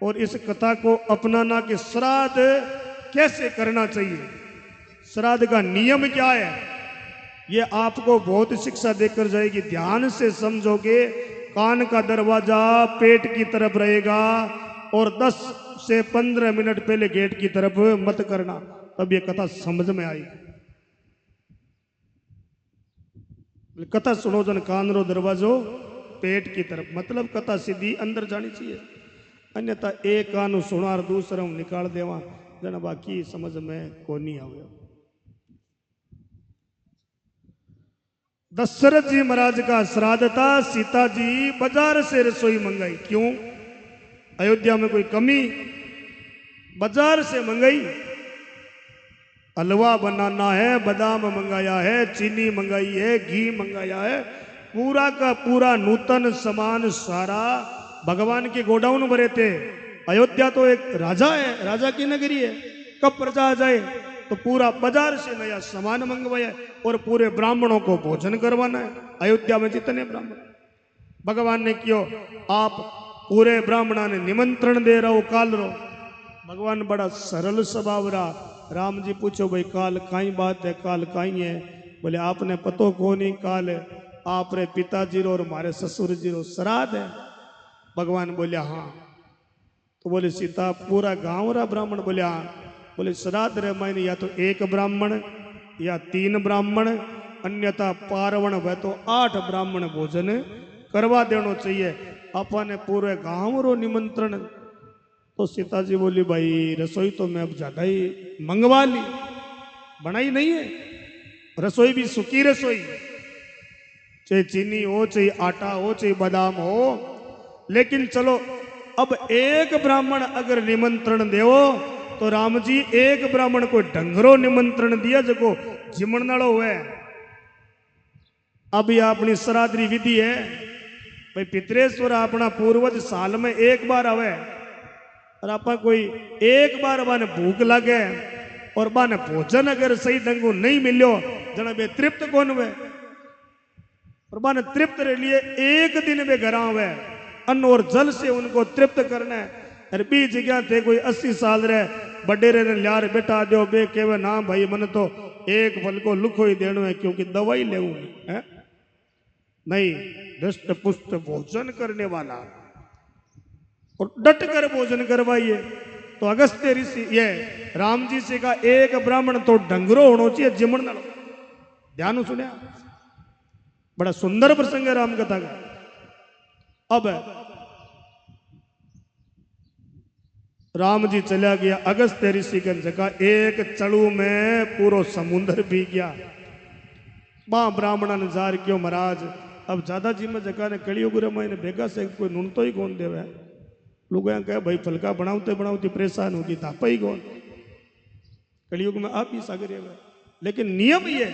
और इस कथा को अपनाना कि श्राद्ध कैसे करना चाहिए, श्राद्ध का नियम क्या है, ये आपको बहुत शिक्षा देकर जाएगी। ध्यान से समझोगे, कान का दरवाजा पेट की तरफ रहेगा और 10 से 15 मिनट पहले गेट की तरफ मत करना, तब ये कथा समझ में आएगी। कथा सुनो जन कान रो दरवाजो पेट की तरफ, मतलब कथा सीधी अंदर जानी चाहिए। अन्यथा एक कान सुना और दूसरा निकाल देवा जन बाकी समझ में को नहीं आवे। दशरथ जी महाराज का श्राद्ध था, सीता जी बाजार से रसोई मंगाई। क्यों? अयोध्या में कोई कमी, बाजार से मंगाई। हलवा बनाना है, बादाम मंगाया है, चीनी मंगाई है, घी मंगाया है, पूरा का पूरा नूतन सामान सारा भगवान के गोडाउन भरे थे। अयोध्या तो एक राजा है, राजा की नगरी है, कब प्रजा आ जाए तो पूरा बाजार से नया सामान मंगवाया और पूरे ब्राह्मणों को भोजन करवाना है। अयोध्या में जितने ब्राह्मण, भगवान ने क्यों आप पूरे ब्राह्मणों ने निमंत्रण दे रहा हो काल रो। भगवान बड़ा सरल स्वभाव रहा। राम जी पूछो भाई काल काई बात है, काल काई है? बोले आपने पतो को नहीं, काल आप रे पिताजी रो और हमारे ससुर जी रो श्राद्ध है। भगवान बोले हाँ। तो बोले सीता पूरा गांव रा ब्राह्मण? बोले हाँ। बोले श्राद्ध रे मायने या तो एक ब्राह्मण या 3 ब्राह्मण, अन्यथा पार्वण वह तो 8 ब्राह्मण भोजन करवा देना चाहिए। अपन ने पूरे गांव रो निमंत्रण। तो सीता जी बोली भाई रसोई तो मैं अब ज्यादा ही मंगवा ली, बनाई नहीं है रसोई भी सूखी रसोई, चाहे चीनी हो, चाहे आटा हो, चाहे बादाम हो। लेकिन चलो अब एक ब्राह्मण अगर निमंत्रण देव तो राम जी एक ब्राह्मण को ढंगरो निमंत्रण दिया जको जिमण नालो हुए। अब यह अपनी श्राद्ध विधि है भाई, पितरेश्वर अपना पूर्वज साल में एक बार आवे और आप कोई एक बार बाने भूख लगे और बाने भोजन अगर सही ढंगो नहीं मिलो जना बे तृप्त कौन वे, और बाने तृप्त रह लिए एक दिन वे घर आवे, अन्न और जल से उनको तृप्त करना है। अरे बीच जगह थे कोई 80 साल रहे बडेरे ने लियार बैठा दो बे केवे ना भाई मन तो एक फल को लुखो ही देनो है क्योंकि दवाई ले है नहीं, दष्ट पुष्ट भोजन करने वाला और डट कर भोजन करवाइए। तो अगस्त्य ऋषि ये राम जी से का एक ब्राह्मण तो डंगरो होना चाहिए जिमण नालो। ध्यान सुनिया, बड़ा सुंदर प्रसंग है राम कथा का। अब राम जी चला गया अगस्त्य ऋषि के जगह, एक चलू में पूरा समुद्र पी गया। मां ब्राह्मण ने जार क्यों महाराज अब ज्यादा जी में जगह ने कड़ियों गुरु ने भेगा से कोई नुन तो ही कौन देवे। लोग कहे भाई फलका बनाते बनाते परेशान होगी तापा ही कौन, कलयुग में आप ही सागर। लेकिन नियम ये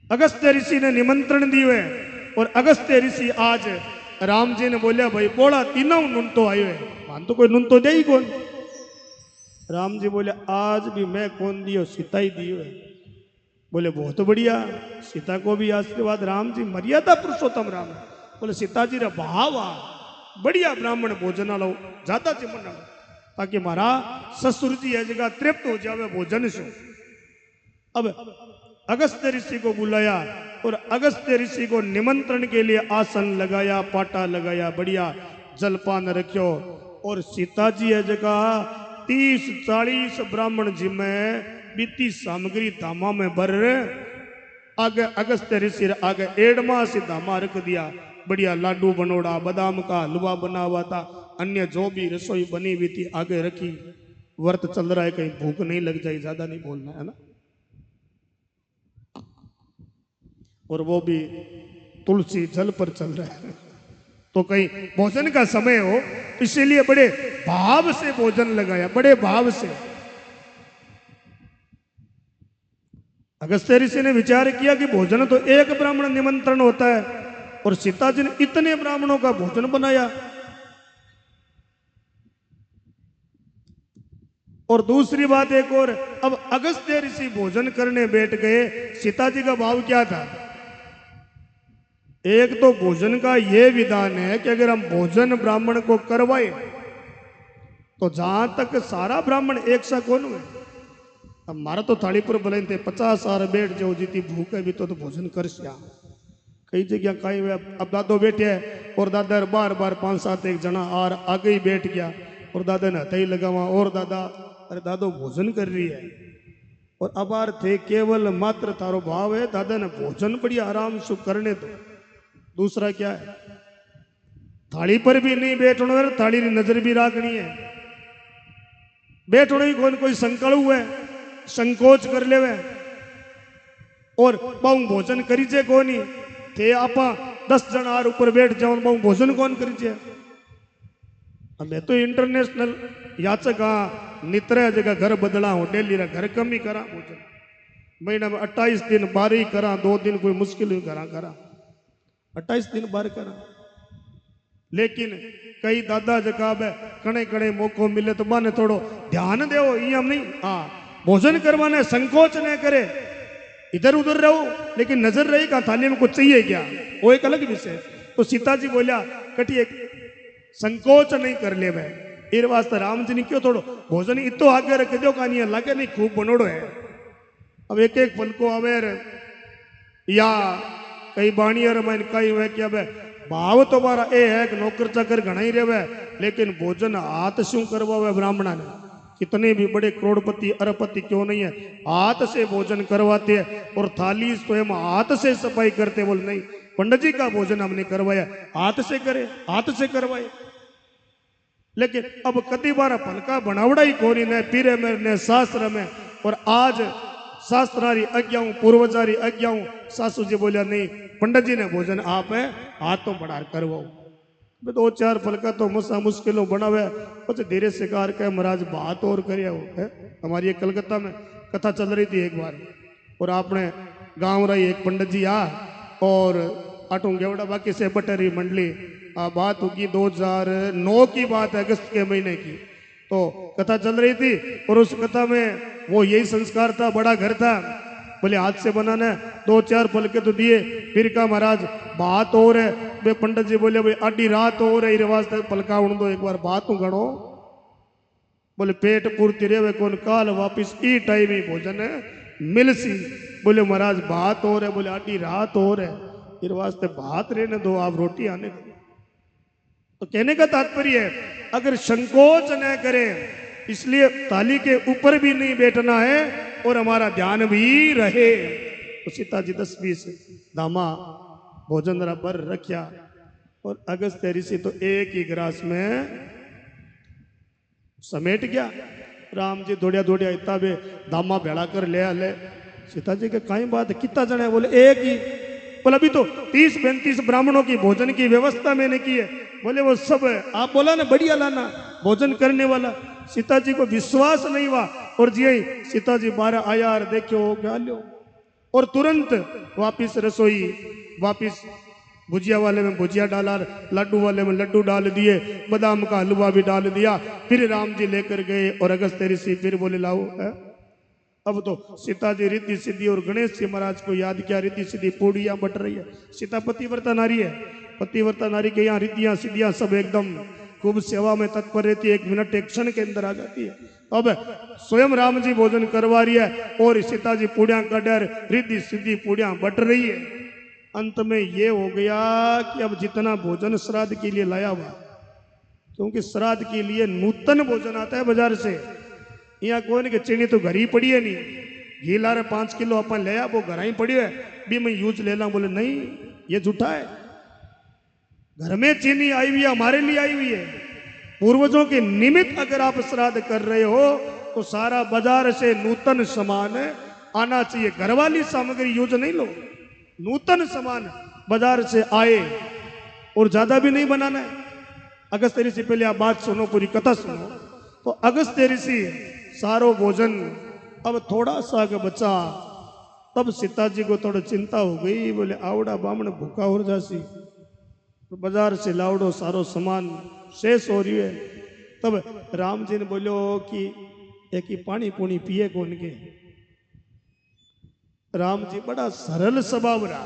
अगस्त्य ऋषि ने निमंत्रण दिए और अगस्त्य ऋषि आज राम जी ने बोलिया भाई बोला तीनों नुन तो आयो है, मान तो कोई नुन तो दे ही कौन। राम जी बोले आज भी मैं कौन दियो, सीता ही दियो है। बोले बहुत बढ़िया, सीता को भी आशीर्वाद। राम जी मर्यादा पुरुषोत्तम राम। बोले सीता जी रे भाव आ बढ़िया ब्राह्मण भोजन लो ज्यादा चिमन लो ताकि मारा ससुर जी है जगह तृप्त हो जावे भोजन से। अब अगस्त्य ऋषि को बुलाया और अगस्त्य ऋषि को निमंत्रण के लिए आसन लगाया, पाटा लगाया, बढ़िया जलपान रखो। और सीता जी है जगह 30-40 ब्राह्मण जी में बीती सामग्री धामा में भर आगे अगस्त्य ऋषि आगे 1 मास धामा रख दिया। बढ़िया लाडू बनोड़ा, बादाम का हलवा बना हुआ था, अन्य जो भी रसोई बनी हुई थी आगे रखी। व्रत चल रहा है, कहीं भूख नहीं लग जाए, ज्यादा नहीं बोलना है ना। और वो भी तुलसी जल पर चल रहा है तो कहीं भोजन का समय हो, इसीलिए बड़े भाव से भोजन लगाया, बड़े भाव से। अगस्त्य ऋषि ने विचार किया कि भोजन तो एक ब्राह्मण निमंत्रण होता है और सीता जी ने इतने ब्राह्मणों का भोजन बनाया। और दूसरी बात एक और, अब अगस्त्य ऋषि भोजन करने बैठ गए, सीता जी का भाव क्या था? एक तो भोजन का ये विधान है कि अगर हम भोजन ब्राह्मण को करवाए तो जहां तक सारा ब्राह्मण एक सा कौन हुए। अब मारा तो थाली पर बोले थे 50 सार बैठ जाओ जीती भूख है भी तो भोजन कर सिया। कई जगह कहीं हुए अब दादो बैठे है और दादा बार बार 5-7 एक जना और आगे ही बैठ गया और दादा ने हथई लगावा और दादा अरे दादो भोजन कर रही है और अबार थे केवल मात्र तारो भाव है दादा ने भोजन बढ़िया आराम से करने दो। दूसरा क्या है थाली पर भी नहीं बैठना है थाली की नजर भी रखनी है। बैठना ही कौन कोई संकल्प हुए संकोच कर ले और बहु भोजन करीजे कौन ही थे आपा 10 जन आर ऊपर बैठ जाओ बहु भोजन कौन करीजे। मैं तो इंटरनेशनल याचक हाँ नित्र जगह घर बदला हूँ डेली घर कम ही करा भोजन महीना में 28 दिन 12 ही करा 2 दिन कोई मुश्किल करा 28 दिन 12 करा। लेकिन कई दादा जकाब है कणे कणे मौको मिले तो माने थोड़ो ध्यान दो ये हम नहीं हाँ भोजन करवाने संकोच न करे इधर उधर रहो लेकिन नजर रही कहा थाली में कुछ चाहिए क्या वो एक अलग विषय। तो सीता जी बोलिया कटी एक संकोच नहीं कर ले मैं एर वास्ते राम जी ने क्यों थोड़ो भोजन इतो आगे रख दो कहानी लागे नहीं खूब बनोड़ो है। अब एक एक पल को अवेर या कई बाणियर मन कई हुए कि अब भाव तो मारा ए है कि नौकर चाकर घना ही रहे लेकिन भोजन हाथ शू करवा ब्राह्मणा ने कितने भी बड़े करोड़पति अरबपति क्यों नहीं है हाथ से भोजन करवाते हैं और थाली स्वयं हाथ से सफाई करते बोल नहीं पंडित जी का भोजन हमने करवाया हाथ से करे हाथ से करवाए। लेकिन अब कति बार फलका बनावड़ा ही कोनी ने पीरे में ने शास्त्र में और आज शास्त्रारी आज्ञाओं पूर्वजारी आज्ञाओं सासू जी बोलिया नहीं पंडित जी ने भोजन आप है हाथ तो बढ़ा करवाओ 2-4 फलका तो मुसा मुश्किलों बनावे कुछ धीरे शिकार के महाराज बात और करिए है। हमारी एक कलकत्ता में कथा चल रही थी एक बार और आपने गांव रही एक पंडित जी आ और आटू गेवड़ा बाकी से बटरी मंडली बात होगी 2009 की बात है अगस्त के महीने की। तो कथा चल रही थी और उस कथा में वो यही संस्कार था बड़ा घर था बोले हाथ से बनाना 2-4 फलके तो दिए फिर का महाराज बात और है वे पंडित जी बोले भाई आधी रात और है रिवाज पलका उड़ दो एक बार बात गणो बोले पेट पूर्ति रे वे कौन काल वापिस ई टाइम ही भोजन है मिल सी बोले महाराज बात और है बोले आधी रात और है फिर वास्ते बात रहने दो आप रोटी आने दो। तो कहने का तात्पर्य है अगर संकोच न करें इसलिए थाली के ऊपर भी नहीं बैठना है और हमारा ध्यान भी रहे। तो सीता जी 10-20 दामा भोजन पर रखा और अगस्त ऋषि तो एक ही गिलास में समेट गया। राम जी दौड़िया दौड़िया इतना बे दामा भेड़ा कर ले सीता जी के कई बात कितना जने बोले एक ही बोले अभी तो 30-35 ब्राह्मणों की भोजन की व्यवस्था मैंने की है बोले वो सब है आप बोला ना बढ़िया लाना भोजन करने वाला। सीता जी को विश्वास नहीं हुआ और जी सीता जी 12 आया और देखो क्या लो और तुरंत वापिस रसोई वापिस भुजिया वाले में भुजिया डाला लड्डू वाले में लड्डू डाल दिए बादाम का हलवा भी डाल दिया। फिर राम जी लेकर गए और अगस्त ऋषि फिर बोले लाओ है? अब तो सीता जी रिद्धि सिद्धि और गणेश जी महाराज को याद किया रिद्धि सिद्धि पूड़ियां बट रही है। सीता पतिव्रता नारी है पतिव्रता नारी के यहाँ रिद्धियां सिद्धियां सब एकदम खूब सेवा में तत्पर रहती है 1 मिनट 1 क्षण के अंदर आ जाती है। अब स्वयं राम जी भोजन करवा रही है और सीता जी पूड़ियां का डर रिद्धि सिद्धि पूड़ियां बट रही है। अंत में ये हो गया कि अब जितना भोजन श्राद्ध के लिए लाया हुआ क्योंकि श्राद्ध के लिए नूतन भोजन आता है बाजार से यहाँ कोई नहीं चीनी तो घर ही पड़ी है नहीं घी ला रहे 5 किलो अपन ले वो घर ही पड़ी है भी मैं यूज ले ला बोले नहीं ये झूठा है। घर में चीनी आई हुई है हमारे लिए आई हुई है पूर्वजों के निमित्त अगर आप श्राद्ध कर रहे हो तो सारा बाजार से नूतन सामान आना चाहिए। घर वाली सामग्री यूज नहीं लो नूतन सामान बाजार से आए और ज्यादा भी नहीं बनाना है। अगस्त ऋषि पहले आप बात सुनो पूरी कथा सुनो। तो अगस्त ऋषि सारो भोजन अब थोड़ा सा बचा तब सीता जी को थोड़ा चिंता हो गई बोले आवड़ा बामण भूखा हो जासी तो बाजार से लावड़ो सारो सामान शेष हो रही है। तब राम जी ने बोलो कि एक ही पानी पुणी पिए कौन के। राम जी बड़ा सरल स्वभाव रहा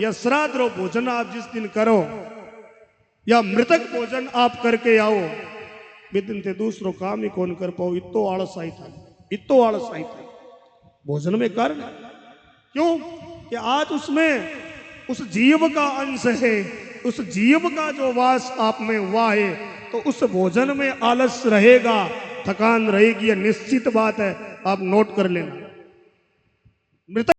या श्राद्ध रो भोजन आप जिस दिन करो या मृतक भोजन आप करके आओ बिदिन ते दूसरो काम ही कौन कर पाओ। इतो आलस आई था, इतो आलस आई था भोजन में कारण। क्यों कि आज उसमें उस जीव का अंश है, उस जीव का जो वास आप में हुआ है, तो उस भोजन में आलस रहेगा, थकान रहेगी, यह निश्चित बात है, आप नोट कर लेना। मृतक